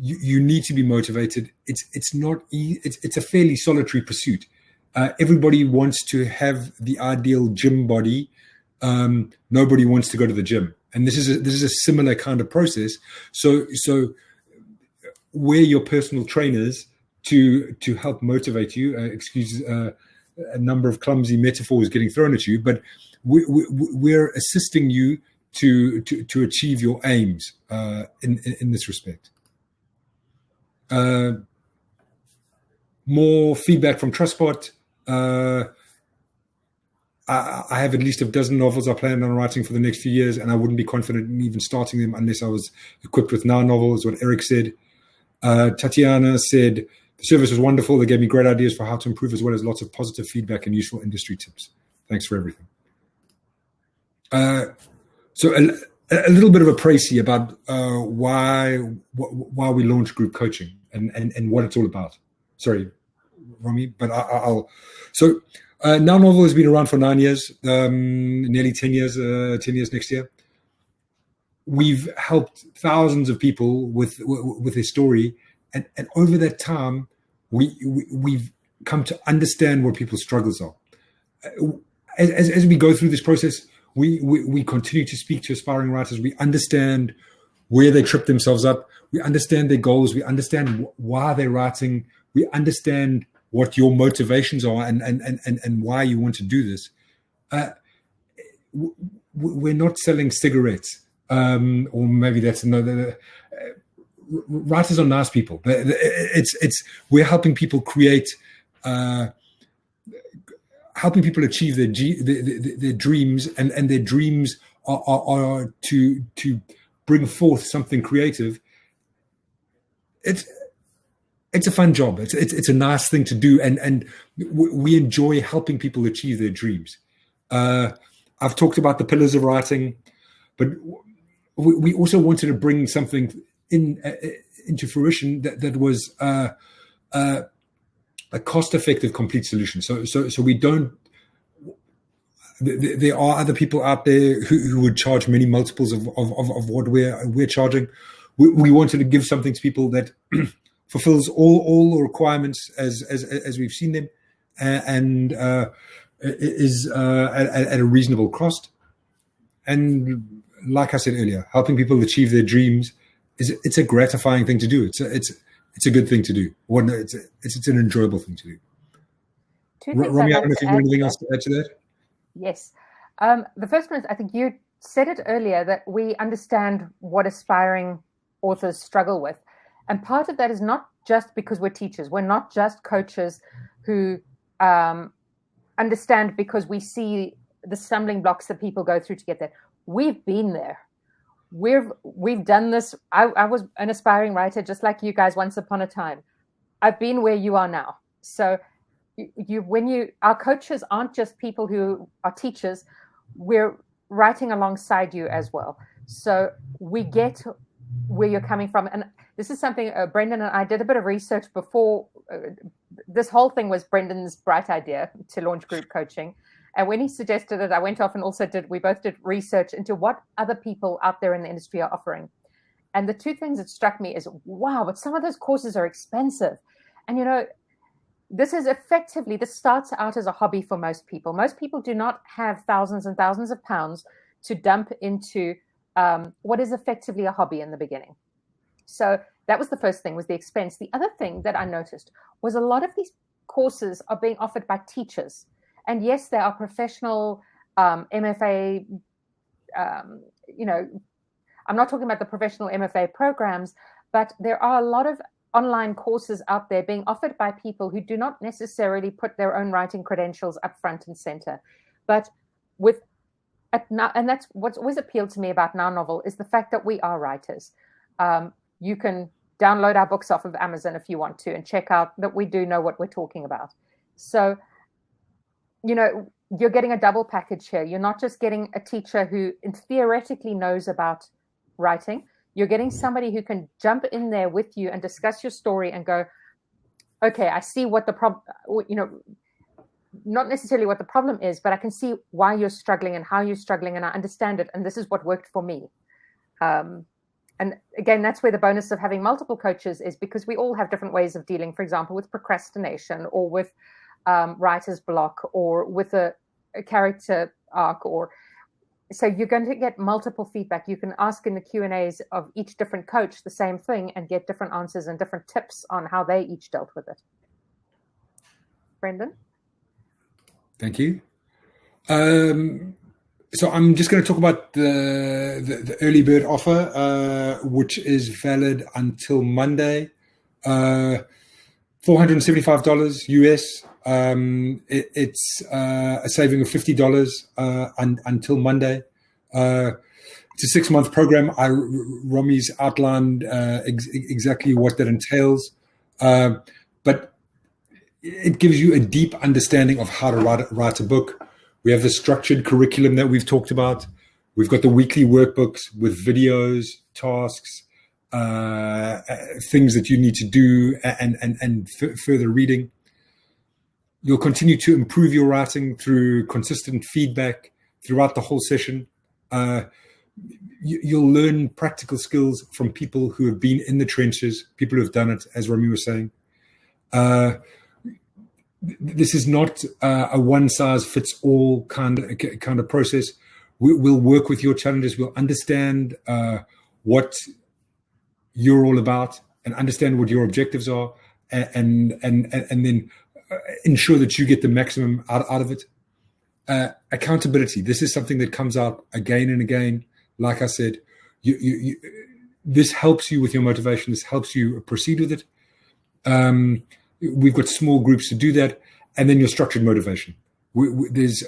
you need to be motivated. It's not it's a fairly solitary pursuit. Everybody wants to have the ideal gym body. Nobody wants to go to the gym, and this is a similar kind of process. So we're your personal trainers to help motivate you. Excuse a number of clumsy metaphors getting thrown at you, but we're assisting you to achieve your aims in this respect. More feedback from TrustBot. I have at least a dozen novels I plan on writing for the next few years, and I wouldn't be confident in even starting them unless I was equipped with now novels, what Eric said. Tatiana said, the service was wonderful. They gave me great ideas for how to improve, as well as lots of positive feedback and useful industry tips. Thanks for everything. So a little bit of a précis about why we launched group coaching and what it's all about. Sorry, Romy, but I'll. So Now Novel has been around for 9 years, nearly 10 years, 10 years next year. We've helped thousands of people with their story, and over that time, we've come to understand what people's struggles are. As we go through this process, we continue to speak to aspiring writers. We understand where they trip themselves up. We understand their goals. We understand why they're writing. We understand what your motivations are and why you want to do this. We're not selling cigarettes, or maybe that's another. Writers are nice people. We're helping people create, helping people achieve their dreams, and their dreams are to bring forth something creative. It's a fun job. It's a nice thing to do, and we enjoy helping people achieve their dreams. I've talked about the pillars of writing, but we also wanted to bring something into fruition that was a cost-effective, complete solution. So we don't. There are other people out there who would charge many multiples of what we're charging. We wanted to give something to people that fulfills all the requirements as we've seen them, and is at a reasonable cost. And like I said earlier, helping people achieve their dreams it's a gratifying thing to do. It's a good thing to do. It's an enjoyable thing to do. Romy, I don't know if you have anything else to add to that. Yes. The first one is, I think you said it earlier, that we understand what aspiring authors struggle with. And part of that is not just because we're teachers. We're not just coaches who understand because we see the stumbling blocks that people go through to get there. We've been there. We've done this. I was an aspiring writer just like you guys once upon a time. I've been where you are now. So our coaches aren't just people who are teachers. We're writing alongside you as well. So we get where you're coming from. And this is something Brendan and I did a bit of research before. This whole thing was Brendan's bright idea to launch group coaching. And when he suggested it, I went off and we both did research into what other people out there in the industry are offering. And the two things that struck me is, wow, but some of those courses are expensive. And, this starts out as a hobby for most people. Most people do not have thousands and thousands of pounds to dump into what is effectively a hobby in the beginning. So that was the first thing, was the expense. The other thing that I noticed was a lot of these courses are being offered by teachers. And yes, there are professional MFA, I'm not talking about the professional MFA programs, but there are a lot of online courses out there being offered by people who do not necessarily put their own writing credentials up front and center. But and that's what's always appealed to me about Now Novel is the fact that we are writers. You can download our books off of Amazon if you want to and check out that we do know what we're talking about. So, you're getting a double package here. You're not just getting a teacher who theoretically knows about writing. You're getting somebody who can jump in there with you and discuss your story and go, okay, I see what the problem, not necessarily what the problem is, but I can see why you're struggling and how you're struggling, and I understand it, and this is what worked for me. And again, that's where the bonus of having multiple coaches is, because we all have different ways of dealing, for example, with procrastination or with writer's block or with a character arc, so you're going to get multiple feedback. You can ask in the Q&As of each different coach the same thing and get different answers and different tips on how they each dealt with it. Brendan? Thank you. So I'm just going to talk about the early bird offer, which is valid until Monday. $475 US. It's a saving of $50 until Monday. It's a 6-month program. Romy's outlined exactly what that entails, but it gives you a deep understanding of how to write a book. We have the structured curriculum that we've talked about. We've got the weekly workbooks with videos, tasks, things that you need to do, and further reading. You'll continue to improve your writing through consistent feedback throughout the whole session. You'll learn practical skills from people who have been in the trenches, people who have done it, as Romy was saying. This is not a one-size-fits-all kind of process. We'll work with your challenges. We'll understand what you're all about and understand what your objectives are, and then ensure that you get the maximum out of it. Accountability. This is something that comes out again and again. Like I said, this helps you with your motivation. This helps you proceed with it. We've got small groups to do that. And then your structured motivation. There's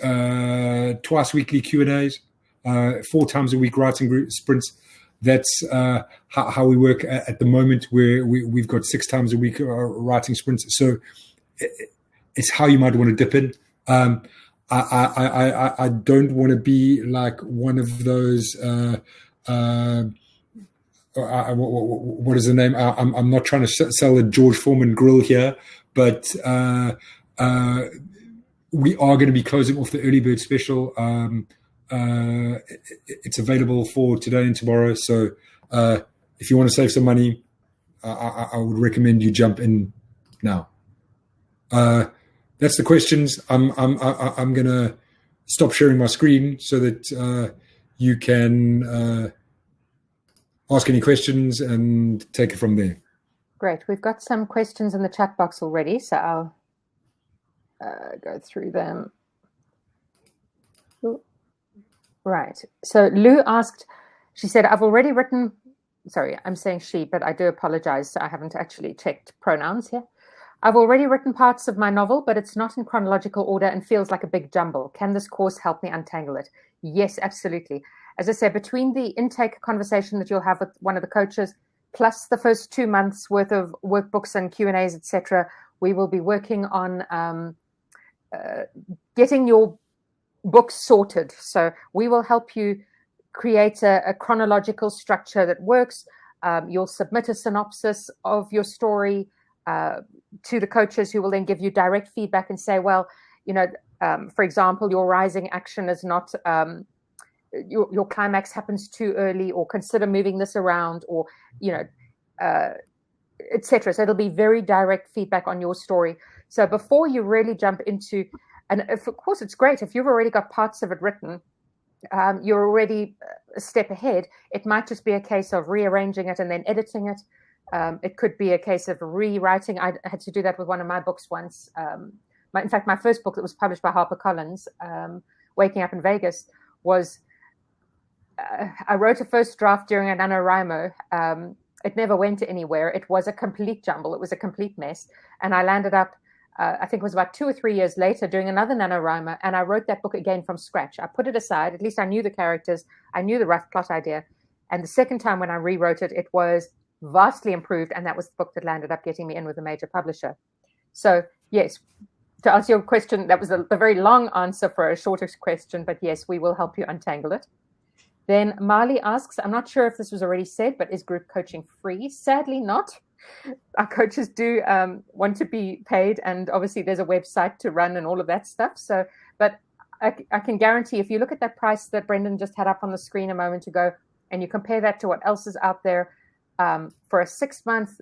twice weekly Q&As, 4 times a week writing group sprints. That's how we work at the moment, where we've got 6 times a week writing sprints. So it's how you might want to dip in. I don't want to be like one of those. What is the name? I'm not trying to sell a George Foreman grill here, but we are going to be closing off the early bird special. It's available for today and tomorrow. So if you want to save some money, I would recommend you jump in now. That's the questions. I'm going to stop sharing my screen so that you can ask any questions and take it from there. Great. We've got some questions in the chat box already, so I'll go through them. Ooh. Right. So Lou asked, she said, I've already written sorry, I'm saying she, but I do apologize. I haven't actually checked pronouns here. I've already written parts of my novel, but it's not in chronological order and feels like a big jumble. Can this course help me untangle it? Yes, absolutely. As I said, between the intake conversation that you'll have with one of the coaches, plus the first 2 months worth of workbooks and Q&As, etc., we will be working on getting your book sorted. So we will help you create a chronological structure that works. You'll submit a synopsis of your story to the coaches, who will then give you direct feedback and say, well, for example, your rising action is not, your climax happens too early, or consider moving this around, or, etc. So it'll be very direct feedback on your story. So before you really jump into, and of course, it's great if you've already got parts of it written, you're already a step ahead. It might just be a case of rearranging it and then editing it. It could be a case of rewriting. I had to do that with one of my books once. In fact, my first book that was published by HarperCollins, Waking Up in Vegas, was I wrote a first draft during a NaNoWriMo. It never went anywhere. It was a complete jumble. It was a complete mess. And I landed up, I think it was about 2 or 3 years later, doing another NaNoWriMo, and I wrote that book again from scratch. I put it aside. At least I knew the characters. I knew the rough plot idea. And the second time when I rewrote it, it was vastly improved, and that was the book that landed up getting me in with a major publisher. So yes, to answer your question, that was a very long answer for a shorter question, but yes, we will help you untangle it. Then Marley asks, I'm not sure if this was already said, but is group coaching free? Sadly not. Our coaches do want to be paid, and obviously there's a website to run and all of that stuff. So, but I can guarantee, if you look at that price that Brendan just had up on the screen a moment ago, and you compare that to what else is out there, for a 6-month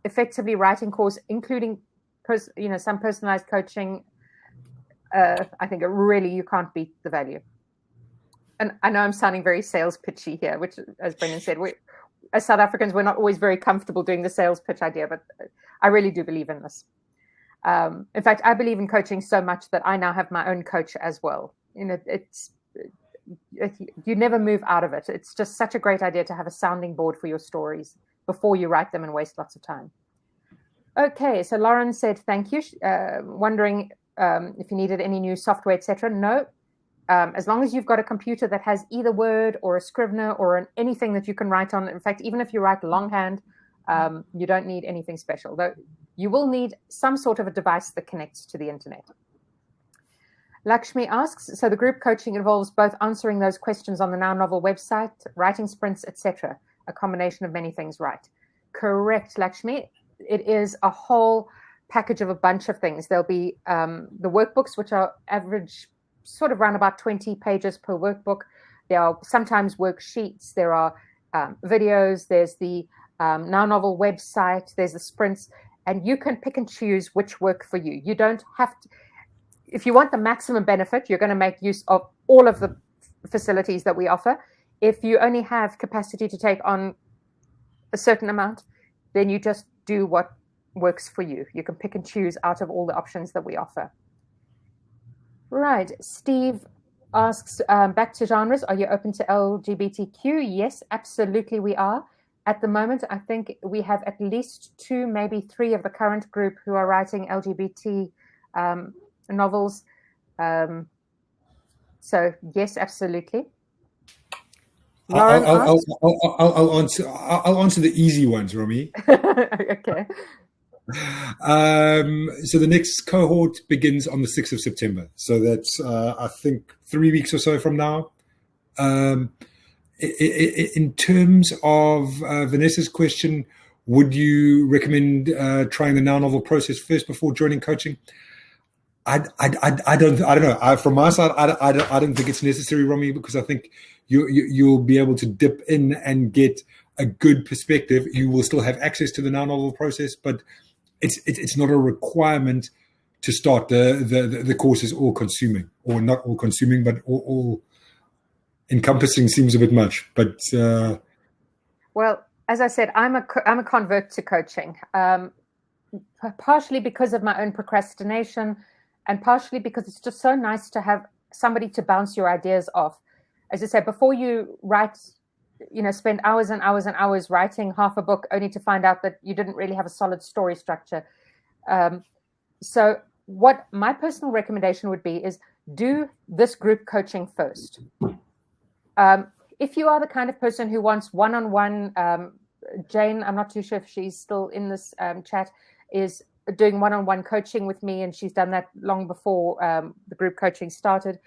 effectively writing course, including some personalized coaching, I think you can't beat the value. And I know I'm sounding very sales pitchy here, which, as Brendan said, as South Africans, we're not always very comfortable doing the sales pitch idea, but I really do believe in this. In fact, I believe in coaching so much that I now have my own coach as well. You never move out of it. It's just such a great idea to have a sounding board for your stories before you write them and waste lots of time. Okay, so Lauren said, thank you. Wondering if you needed any new software, etc. No. As long as you've got a computer that has either Word or a Scrivener or anything that you can write on. In fact, even if you write longhand, you don't need anything special. Though you will need some sort of a device that connects to the internet. Lakshmi asks, so the group coaching involves both answering those questions on the Now Novel website, writing sprints, etc., a combination of many things, right? Correct, Lakshmi. It is a whole package of a bunch of things. There'll be the workbooks, which are average sort of around about 20 pages per workbook. There are sometimes worksheets. There are videos. There's the Now Novel website. There's the sprints. And you can pick and choose which work for you. You don't have to. If you want the maximum benefit, you're going to make use of all of the facilities that we offer. If you only have capacity to take on a certain amount, then you just do what works for you. You can pick and choose out of all the options that we offer. Right. Steve asks, back to genres, are you open to LGBTQ? Yes, absolutely we are. At the moment, I think we have at least 2, maybe 3 of the current group who are writing LGBT novels. So yes, absolutely. I'll answer the easy ones, Romy. Okay. So the next cohort begins on the 6th of September. So that's, I think, 3 weeks or so from now. In terms of Vanessa's question, would you recommend trying the Now Novel process first before joining coaching? I don't know. From my side, I don't think it's necessary, Romy, because I think you'll be able to dip in and get a good perspective. You will still have access to the Now Novel process, but it's not a requirement to start. The course is all consuming, or not all consuming, but all encompassing seems a bit much. But well, as I said, I'm a convert to coaching, partially because of my own procrastination, and partially because it's just so nice to have somebody to bounce your ideas off. As I said, before you write, spend hours and hours and hours writing half a book only to find out that you didn't really have a solid story structure. So what my personal recommendation would be is do this group coaching first. If you are the kind of person who wants one-on-one, Jane, I'm not too sure if she's still in this chat, is doing one-on-one coaching with me, and she's done that long before the group coaching started.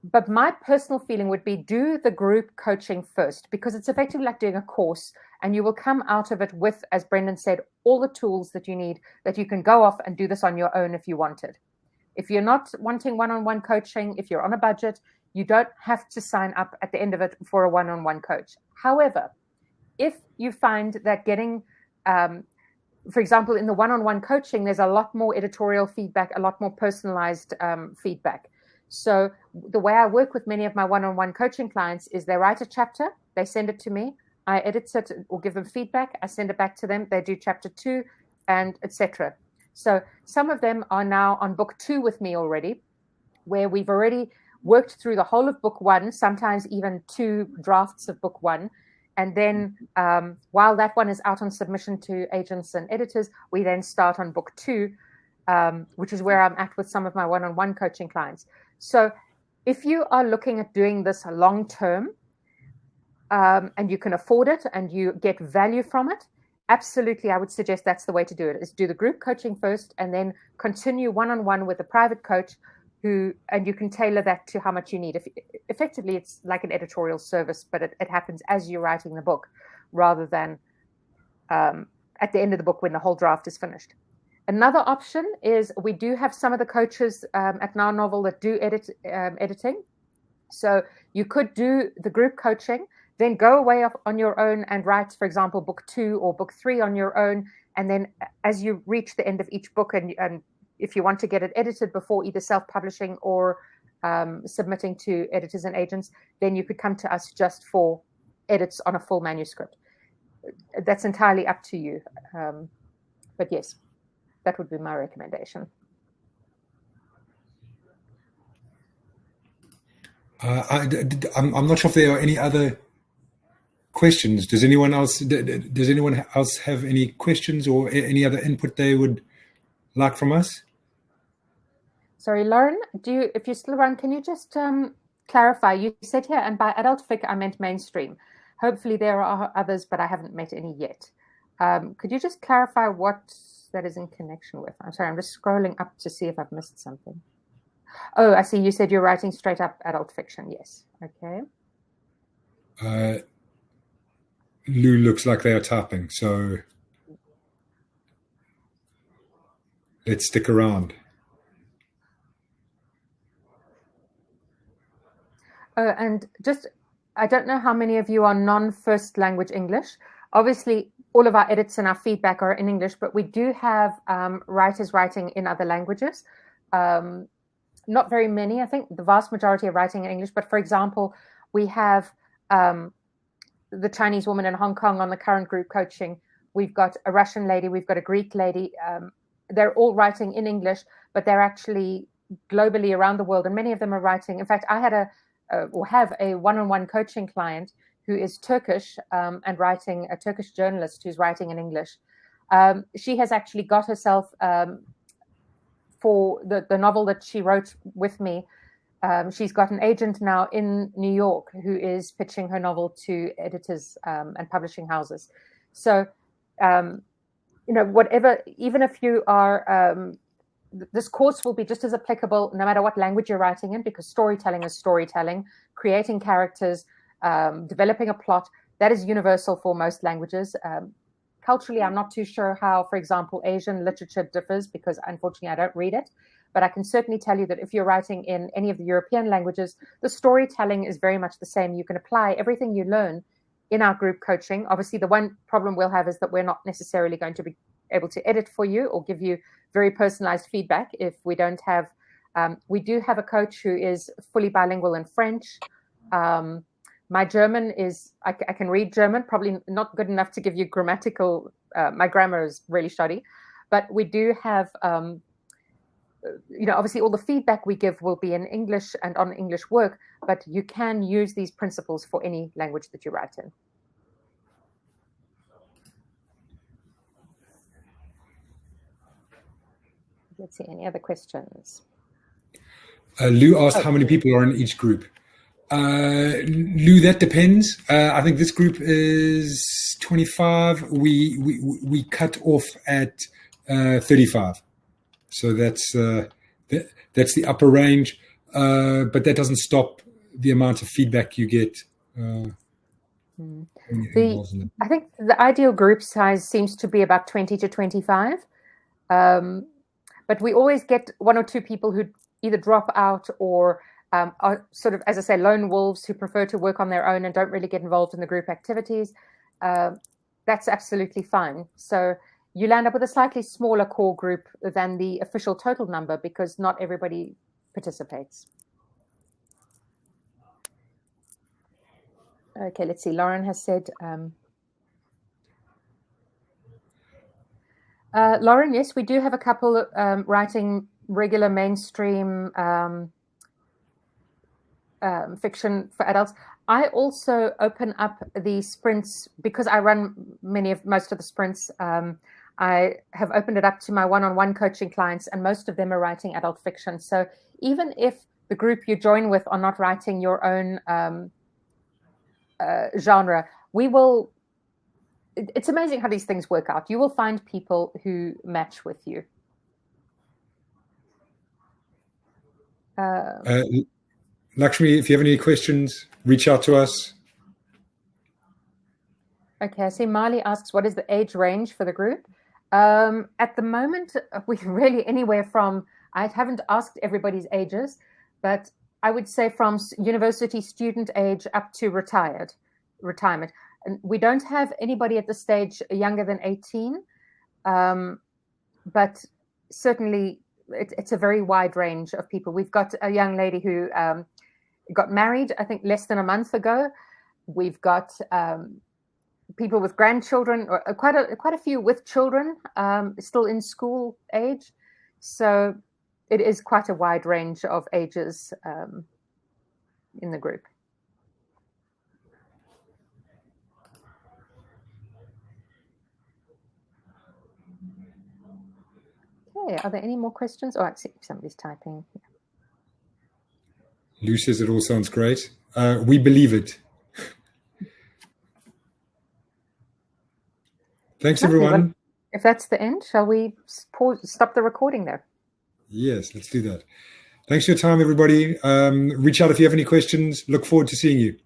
But my personal feeling would be do the group coaching first, because it's effectively like doing a course, and you will come out of it with, as Brendan said, all the tools that you need, that you can go off and do this on your own if you wanted. If you're not wanting one-on-one coaching, if you're on a budget, you don't have to sign up at the end of it for a one-on-one coach. However, if you find that getting, for example, in the one-on-one coaching, there's a lot more editorial feedback, a lot more personalized feedback. So the way I work with many of my one-on-one coaching clients is they write a chapter, they send it to me, I edit it or give them feedback, I send it back to them, they do chapter 2, and etc. So some of them are now on book 2 with me already, where we've already worked through the whole of book 1, sometimes even 2 drafts of book 1. And then while that one is out on submission to agents and editors, we then start on book 2, which is where I'm at with some of my one-on-one coaching clients. So if you are looking at doing this long term and you can afford it and you get value from it, absolutely, I would suggest that's the way to do it, is do the group coaching first and then continue one-on-one with a private coach and you can tailor that to how much you need. Effectively, it's like an editorial service, but it happens as you're writing the book rather than at the end of the book when the whole draft is finished. Another option is we do have some of the coaches at Now Novel that do editing. So you could do the group coaching, then go away on your own and write, for example, book 2 or book 3 on your own. And then as you reach the end of each book, and if you want to get it edited before either self-publishing or submitting to editors and agents, then you could come to us just for edits on a full manuscript. That's entirely up to you. But yes, that would be my recommendation. I'm not sure if there are any other questions. Does anyone else have any questions or any other input they would like from us? Sorry, Lauren, if you're still around, can you just clarify? You said here, and by adult fic, I meant mainstream. Hopefully there are others, but I haven't met any yet. Could you just clarify what that is in connection with? I'm sorry, I'm just scrolling up to see if I've missed something. Oh, I see. You said you're writing straight up adult fiction. Yes. Okay. Lou looks like they are typing, so let's stick around. Oh, and just, I don't know how many of you are non-first language English. Obviously, all of our edits and our feedback are in English, but we do have writers writing in other languages. Not very many. I think the vast majority are writing in English. But for example, we have the Chinese woman in Hong Kong on the current group coaching. We've got a Russian lady. We've got a Greek lady. They're all writing in English, but they're actually globally around the world. And many of them are writing. In fact, I had have a one-on-one coaching client who is Turkish and writing, a Turkish journalist who's writing in English. She has actually got herself, for the novel that she wrote with me, she's got an agent now in New York who is pitching her novel to editors and publishing houses. So, whatever, even if you are, this course will be just as applicable no matter what language you're writing in, because storytelling is storytelling, creating characters, developing a plot, that is universal for most languages. Culturally, I'm not too sure how, for example, Asian literature differs, because unfortunately I don't read it. But I can certainly tell you that if you're writing in any of the European languages, the storytelling is very much the same. You can apply everything you learn in our group coaching. Obviously, the one problem we'll have is that we're not necessarily going to be able to edit for you or give you very personalized feedback if we don't have. We do have a coach who is fully bilingual in French. My German is, I can read German, probably not good enough to give you grammatical, my grammar is really shoddy, but we do have obviously all the feedback we give will be in English and on English work, but you can use these principles for any language that you write in. Let's see, any other questions? Lou asked how many people are in each group. Lou, that depends. I think this group is 25. We cut off at 35. So that's the upper range. But that doesn't stop the amount of feedback you get. I think the ideal group size seems to be about 20 to 25. But we always get one or two people who either drop out or are sort of, as I say, lone wolves who prefer to work on their own and don't really get involved in the group activities. That's absolutely fine. So you land up with a slightly smaller core group than the official total number because not everybody participates. Okay, let's see. Lauren has said... Lauren, yes, we do have a couple writing regular mainstream fiction for adults. I also open up the sprints because I run most of the sprints. I have opened it up to my one-on-one coaching clients, and most of them are writing adult fiction. So even if the group you join with are not writing your own genre, we will. It's amazing how these things work out. You will find people who match with you. Lakshmi, if you have any questions, reach out to us. Okay, I see Marley asks, what is the age range for the group? At the moment, we're really anywhere from, I haven't asked everybody's ages, but I would say from university student age up to retirement. And we don't have anybody at this stage younger than 18, but certainly it's a very wide range of people. We've got a young lady who got married, I think, less than a month ago. We've got people with grandchildren, or quite a few with children, still in school age. So it is quite a wide range of ages in the group. Okay, are there any more questions? Oh, I see somebody's typing. Lou says it all sounds great. We believe it. Thanks, everyone. If that's the end, shall we stop the recording there? Yes, let's do that. Thanks for your time, everybody. Reach out if you have any questions. Look forward to seeing you.